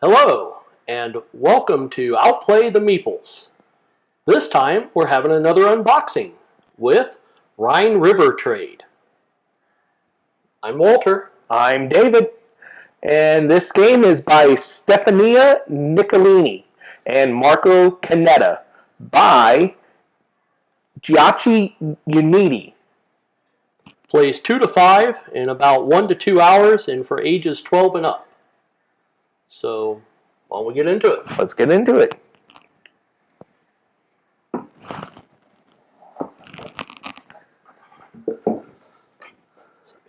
Hello, and welcome to Outplay the Meeples. This time, we're having another unboxing with Rhine River Trade. I'm Walter. I'm David. And this game is by Stefania Niccolini and Marco Canetta by Giaci Uniti. Plays 2 to 5 in about 1 to 2 hours and for ages 12 and up. So, why don't we get into it? Let's get into it.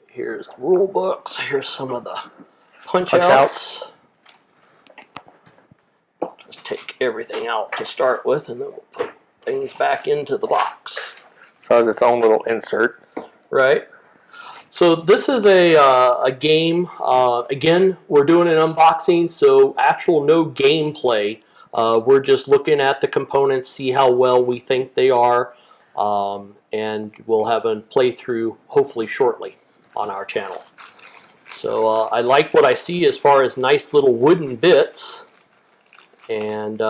Here's the rule books. Here's some of the punch outs. Just take everything out to start with, and then we'll put things back into the box. So it has its own little insert. Right. So this is a game. Again, we're doing an unboxing, so actual no gameplay. We're just looking at the components, see how well we think they are, and we'll have a playthrough hopefully shortly on our channel. So I like what I see as far as nice little wooden bits, and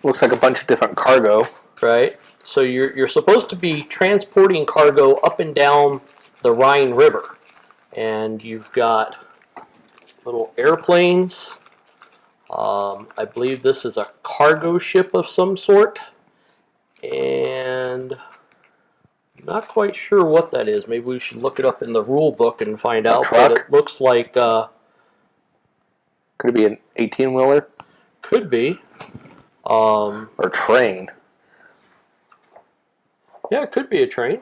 looks like a bunch of different cargo. Right. So you're supposed to be transporting cargo up and down the Rhine River, and you've got little airplanes. I believe this is a cargo ship of some sort, and I'm not quite sure what that is. Maybe we should look it up in the rule book and find out. But it looks like could it be an 18-wheeler? Could be. Or train. Yeah, it could be a train.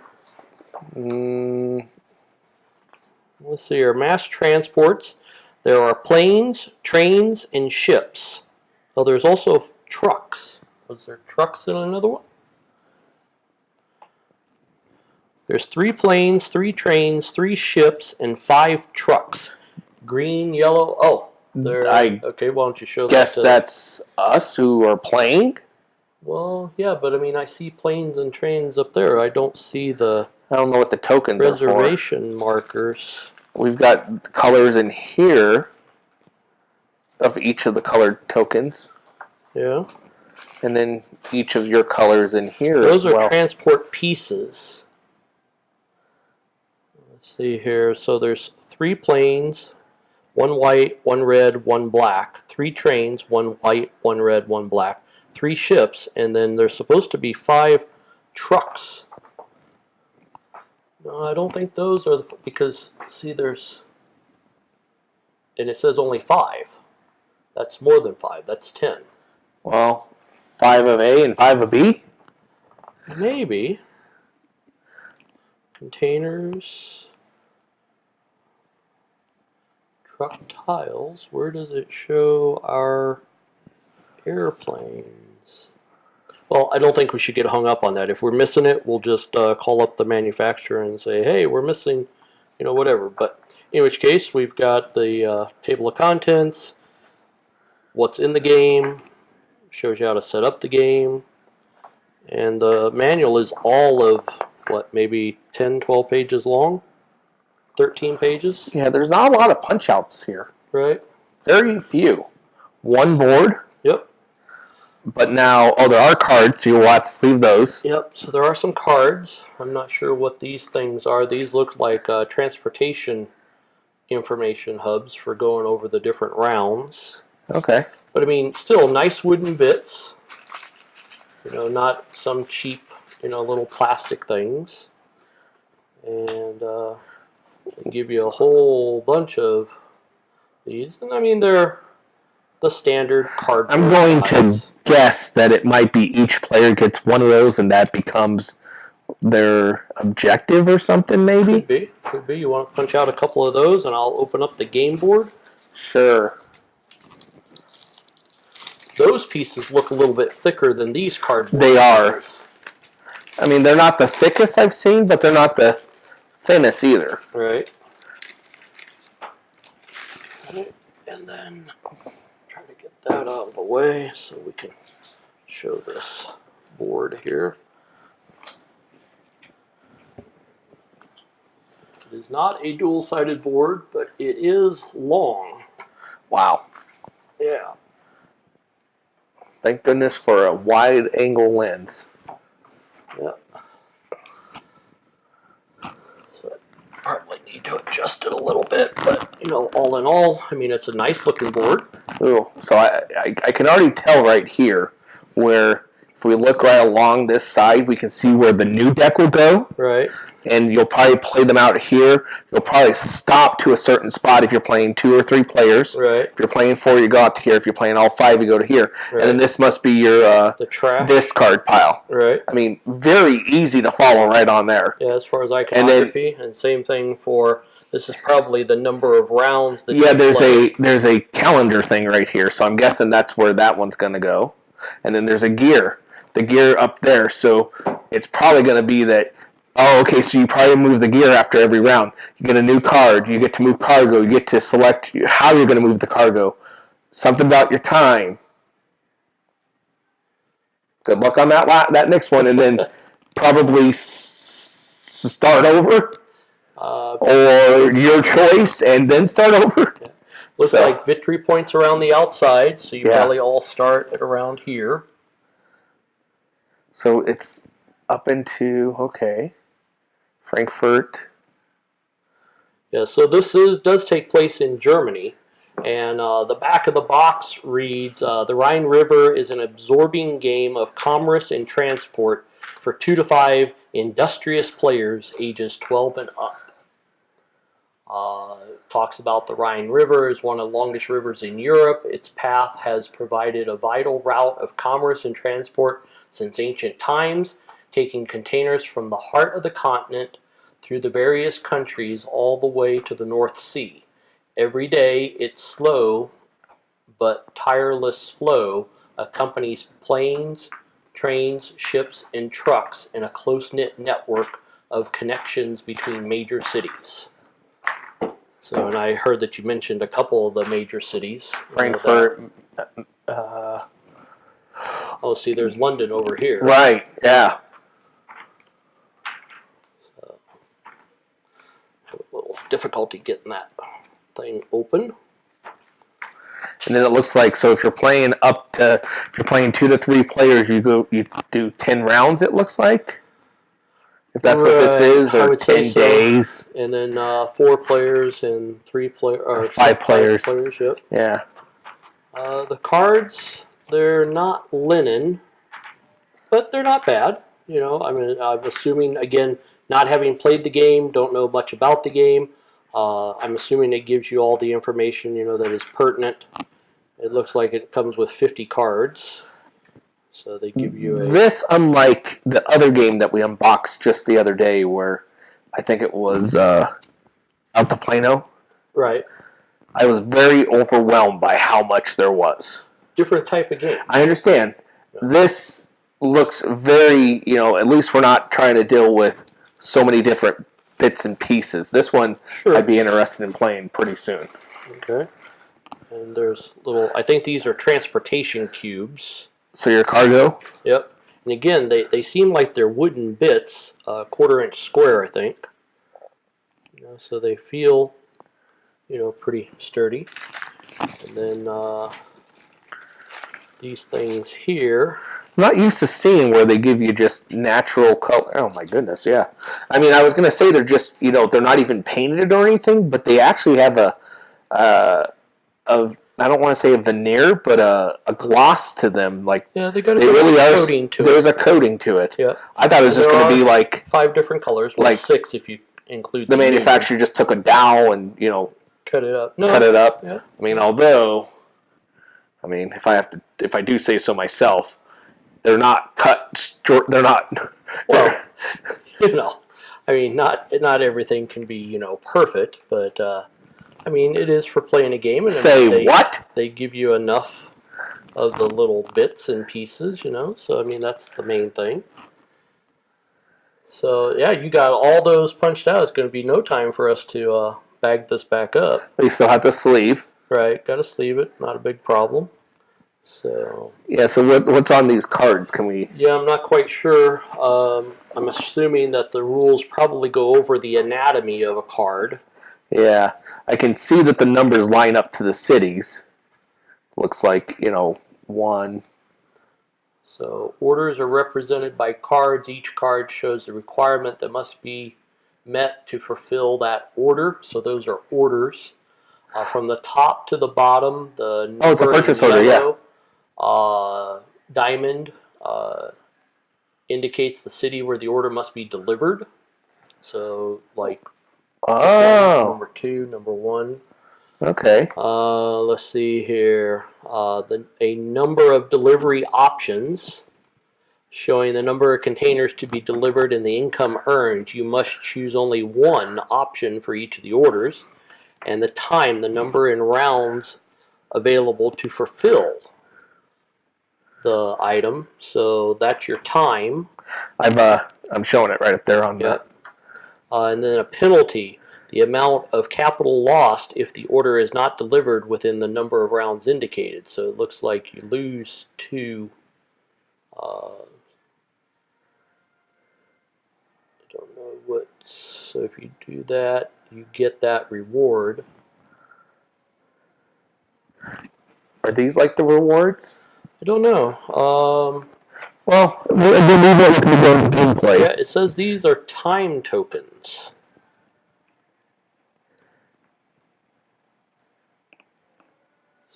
Let's see here. Mass transports. There are planes, trains, and ships. Oh, there's also trucks. Was there trucks in another one? There's 3 planes, 3 trains, 3 ships, and 5 trucks. Green, yellow. Oh, okay. Why don't you show that? Guess that's us who are playing. Well, yeah, but I mean, I see planes and trains up there. I don't see the. I don't know what the tokens are for. Reservation markers. We've got colors in here of each of the colored tokens. Yeah. And then each of your colors in here. Those as are well. transport pieces. Let's see here. So there's 3 planes, 1 white, 1 red, 1 black. 3 trains, 1 white, 1 red, 1 black. 3 ships, and then there's supposed to be 5 trucks. No, I don't think those are because see there's, and it says only 5. That's more than 5. That's 10. Well, 5 of A and 5 of B? Maybe. Containers. Truck tiles. Where does it show our airplanes? Well, I don't think we should get hung up on that. If we're missing it, we'll just call up the manufacturer and say, hey, we're missing, whatever. But in which case, we've got the table of contents, what's in the game, shows you how to set up the game, and the manual is all of, what, maybe 10, 12 pages long? 13 pages? Yeah, there's not a lot of punch-outs here. Right. Very few. 1 board. Yep. But now, there are cards, so you'll have to sleeve those. Yep, so there are some cards. I'm not sure what these things are. These look like transportation information hubs for going over the different rounds. Okay. But I mean, still nice wooden bits. Not some cheap, little plastic things. And they give you a whole bunch of these. And I mean, they're the standard card. I'm going to guess that it might be each player gets 1 of those and that becomes their objective or something, maybe? Could be. Could be. You want to punch out a couple of those and I'll open up the game board? Sure. Those pieces look a little bit thicker than these cardboard. They are. I mean, they're not the thickest I've seen, but they're not the thinnest either. Right. And then try to get that out of the way so we can show this board here. It is not a dual-sided board, but it is long. Wow. Yeah. Thank goodness for a wide-angle lens. Yep. So I probably need to adjust it a little bit, but all in all, I mean, it's a nice-looking board. Ooh, so I can already tell right here where if we look right along this side, we can see where the new deck will go. Right. And you'll probably play them out here. You'll probably stop to a certain spot if you're playing 2 or 3 players. Right. If you're playing 4, you go out to here. If you're playing all 5, you go to here. Right. And then this must be your the trash discard pile. Right. I mean, very easy to follow right on there. Yeah, as far as iconography, and same thing for this is probably the number of rounds that there's a calendar thing right here, so I'm guessing that's where that one's going to go. And then there's a gear. The gear up there, so it's probably going to be that. Oh, okay, so you probably move the gear after every round. You get a new card. You get to move cargo. You get to select how you're going to move the cargo. Something about your time. Good luck on that next one, and then probably start over. Or your choice, and then start over. Yeah. Looks like victory points around the outside, so you probably all start at around here. So it's up into, okay, Frankfurt. Yeah, so this does take place in Germany, and the back of the box reads, the Rhine River is an absorbing game of commerce and transport for 2 to 5 industrious players ages 12 and up. Talks about the Rhine River is one of the longest rivers in Europe. Its path has provided a vital route of commerce and transport since ancient times, taking containers from the heart of the continent through the various countries all the way to the North Sea. Every day, its slow but tireless flow accompanies planes, trains, ships, and trucks in a close-knit network of connections between major cities. So, and I heard that you mentioned a couple of the major cities. Frankfurt. Oh, see, there's London over here. Right, yeah. So, have a little difficulty getting that thing open. And then it looks like, so if you're playing if you're playing 2 to 3 players, you do 10 rounds, it looks like. If that's what this is, or 10 days. And then 4 players and 3 players, or 5 players. 5 players, yep. Yeah. The cards, they're not linen, but they're not bad. I mean, I'm assuming, again, not having played the game, don't know much about the game. I'm assuming it gives you all the information, that is pertinent. It looks like it comes with 50 cards. So they give you This, unlike the other game that we unboxed just the other day, where I think it was Outplay. Right. I was very overwhelmed by how much there was. Different type of game. I understand. Yeah. This looks very, at least we're not trying to deal with so many different bits and pieces. This one I'd be interested in playing pretty soon. Okay. And there's I think these are transportation cubes. So your cargo? Yep. And again, they seem like they're wooden bits, 1/4 inch square, I think. So they feel, pretty sturdy. And then these things here. I'm not used to seeing where they give you just natural color. Oh my goodness, yeah. I mean, I was going to say they're just, they're not even painted or anything, but they actually have I don't want to say a veneer, but a gloss to them. Like, yeah, they got a coating to it. There's a coating to it. Yeah. I thought it was just going to be like 5 different colors, like 6 if you include the manufacturer just took a dowel and cut it up. Cut it up. Yeah. I mean, if I do say so myself, they're not cut. They're not. Well, I mean, not everything can be perfect, but. I mean, it is for playing a game. And what? They give you enough of the little bits and pieces, So, I mean, that's the main thing. So, yeah, you got all those punched out. It's going to be no time for us to bag this back up. We still have the sleeve. Right, got to sleeve it. Not a big problem. So Yeah. So what's on these cards? Can we? yeah, I'm not quite sure. I'm assuming that the rules probably go over the anatomy of a card. Yeah, I can see that the numbers line up to the cities. Looks like, one. So orders are represented by cards. Each card shows the requirement that must be met to fulfill that order. So those are orders. From the top to the bottom, the Oh, it's a number in purchase order, yeah. yellow diamond indicates the city where the order must be delivered. So like Oh, number 2, number 1. okay. Let's see here. A number of delivery options showing the number of containers to be delivered and the income earned. You must choose only one option for each of the orders, and the time, the number in rounds available to fulfill the item. So that's your time. I'm showing it right up there on Yep. And then a penalty, the amount of capital lost if the order is not delivered within the number of rounds indicated. So it looks like you lose 2. I don't know what. So if you do that, you get that reward. Are these like the rewards? I don't know. Well, we'll leave it when we go into gameplay. Yeah, it says these are time tokens.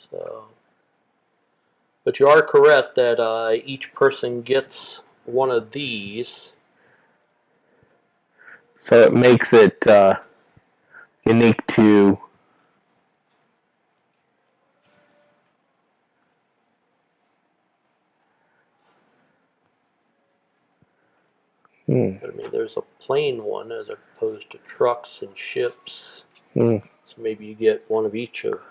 So, but you are correct that each person gets one of these. So it makes it unique to. I mean, there's a plain one as opposed to trucks and ships. So maybe you get one of each of.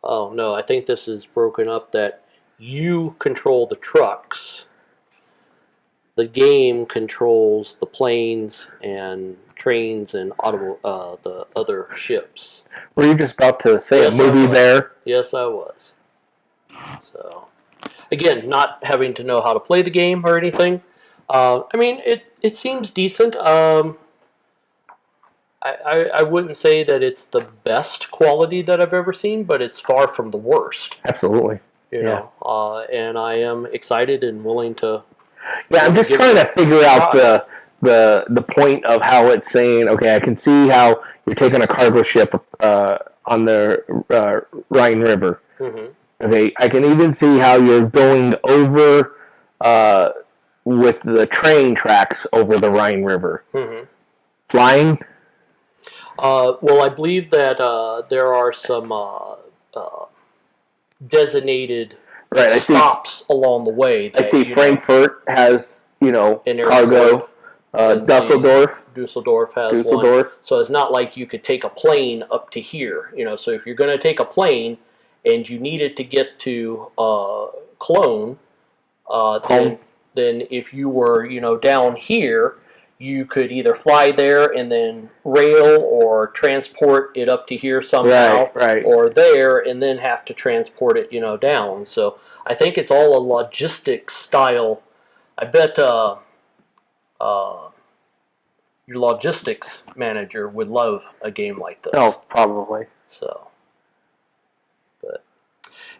Oh no, I think this is broken up that you control the trucks. The game controls the planes and trains and the other ships. Were you just about to say Yes, a movie there? Yes, I was. So, again, not having to know how to play the game or anything. I mean, it seems decent. I wouldn't say that it's the best quality that I've ever seen, but it's far from the worst. Absolutely. You know, and I am excited and willing to. Yeah, I'm just trying to figure out the point of how it's saying. Okay, I can see how you're taking a cargo ship on the Rhine River. Mm-hmm. Okay, I can even see how you're going over with the train tracks over the Rhine River. Mm-hmm. Flying. Well, I believe that there are some designated stops along the way. I see Frankfurt has, cargo. Dusseldorf has one. So it's not like you could take a plane up to here. So if you're going to take a plane and you needed to get to Cologne, then if you were, down here, you could either fly there and then rail or transport it up to here somehow, or there and then have to transport it, down. So I think it's all a logistics style. I bet your logistics manager would love a game like this. Oh, probably. So, but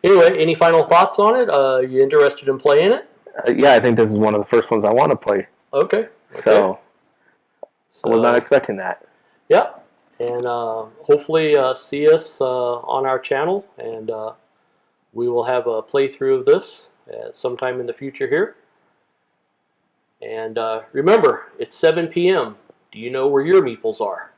anyway, any final thoughts on it? Are you interested in playing it? Yeah, I think this is one of the first ones I want to play. Okay. So I was not expecting that. Yeah, and hopefully see us on our channel, and we will have a playthrough of this sometime in the future here. And remember, it's 7 p.m. Do you know where your meeples are?